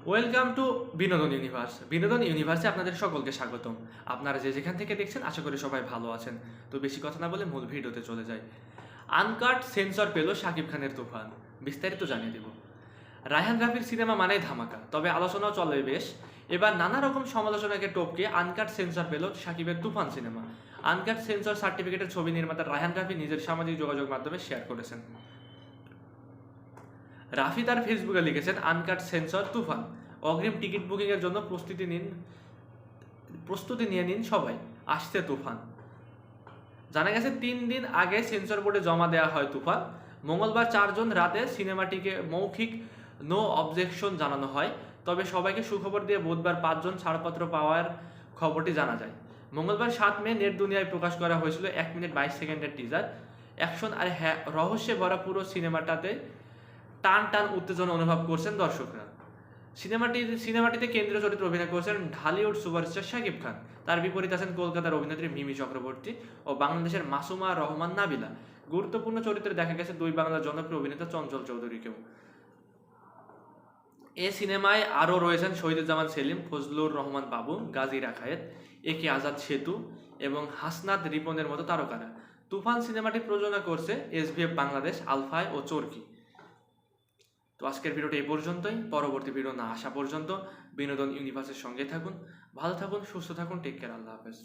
Welcome to বিনোদন universe. বিনোদন ইউনিভার্সে আপনাদের সকলকে স্বাগতম। আপনারা যে যেখান থেকে দেখছেন আশা করি সবাই ভালো আছেন। তো বেশি কথা না বলে মূল ভিডিওতে চলে যাই। আনকাট সেন্সর পেল শাকিব খানের তুফান, বিস্তারিত জানিয়ে দেব। রায়হান রাফির সিনেমা মানেই ধামাকা, তবে আলোচনাও চলে বেশ। এবার নানা রকম সমালোচনাকে টপকে আনকাট সেন্সর পেল শাকিবের তুফান সিনেমা। আনকাট সেন্সর সার্টিফিকেটের ছবি নির্মাতা রায়হান রাফি নিজের সামাজিক যোগাযোগ মাধ্যমে শেয়ার করেছেন। রাফি তার ফেসবুকে লিখেছেন, আনকাট সেন্সর তুফান, অগ্রিম টিকিট বুকিংয়ের জন্য প্রস্তুতি নিয়ে নিন সবাই, আসছে তুফান। জানা গেছে 3 দিন আগে সেন্সর বোর্ডে জমা দেওয়া হয় তুফান। মঙ্গলবার 4 জুন রাতে সিনেমাটিকে মৌখিক নো অবজেকশন জানানো হয়। তবে সবাইকে সুখবর দিয়ে বুধবার 5 জন ছাড়পত্র পাওয়ার খবরটি জানা যায়। মঙ্গলবার 7 মে নেট দুনিয়ায় প্রকাশ করা হয়েছিল 1 মিনিট 22 সেকেন্ডের টিজার। অ্যাকশন আর রহস্যে ভরা পুরো সিনেমাটাতে টান টান উত্তেজনা অনুভব করছেন দর্শকরা। সিনেমাটিতে কেন্দ্রীয় চরিত্রে অভিনয় করেছেন ঢালিউড সুপারস্টার শাকিব খান। তার বিপরীতে আছেন কলকাতার অভিনেত্রী মিমি চক্রবর্তী ও বাংলাদেশের মাসুমা রহমান নাবিলা। গুরুত্বপূর্ণ চরিত্রে দেখা গেছে দুই বাংলার জনপ্রিয় অভিনেতা চঞ্চল চৌধুরীকেও। এ সিনেমায় আরও রয়েছেন শহীদুজ্জামান সেলিম, ফজলুর রহমান বাবু, গাজী রাখায়েত, এ কে আজাদ সেতু এবং হাসনাত রিপনের মতো তারকারা। তুফান সিনেমাটি প্রযোজনা করছে এসভিএফ বাংলাদেশ, আলফায় ও চরকি। তো আজকের ভিডিওটা এই পর্যন্তই। পরবর্তী ভিডিও না আসা পর্যন্ত বিনোদন ইউনিভার্সের সঙ্গে থাকুন। ভালো থাকুন, সুস্থ থাকুন, টেক কেয়ার, আল্লাহ হাফেজ।